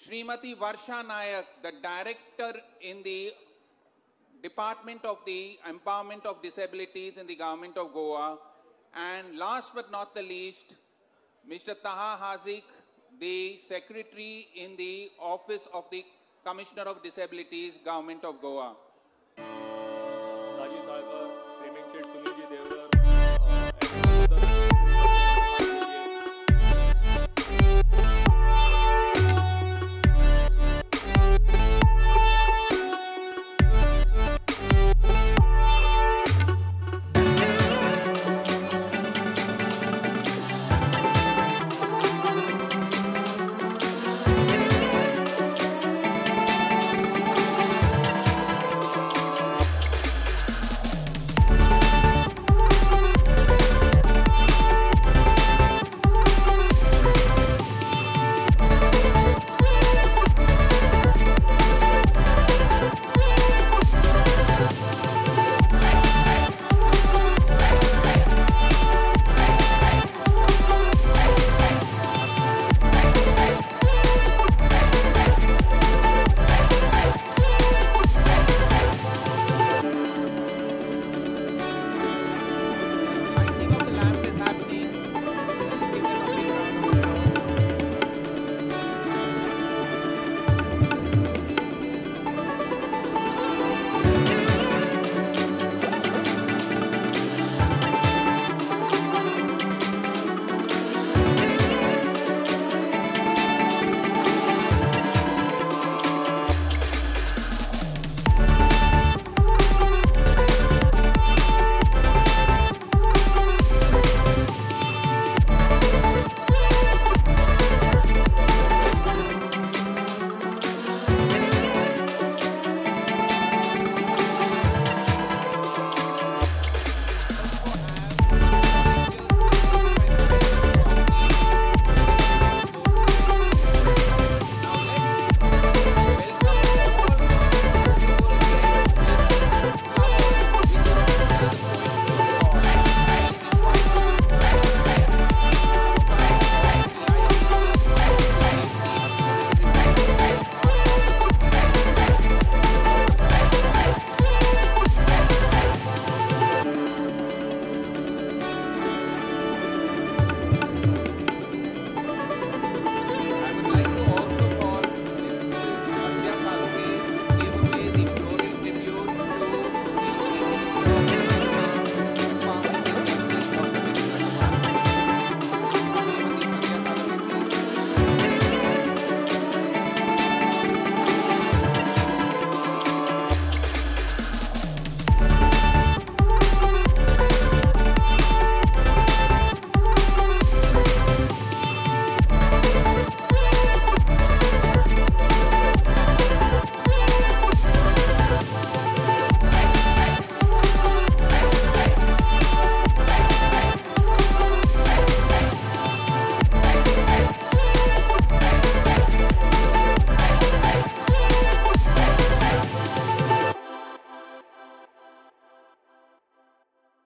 Srimati Varsha Nayak, the Director in the Department of the Empowerment of Disabilities in the Government of Goa. And last but not the least, Mr. Taha Hazik, the Secretary in the Office of the Commissioner of Disabilities, Government of Goa.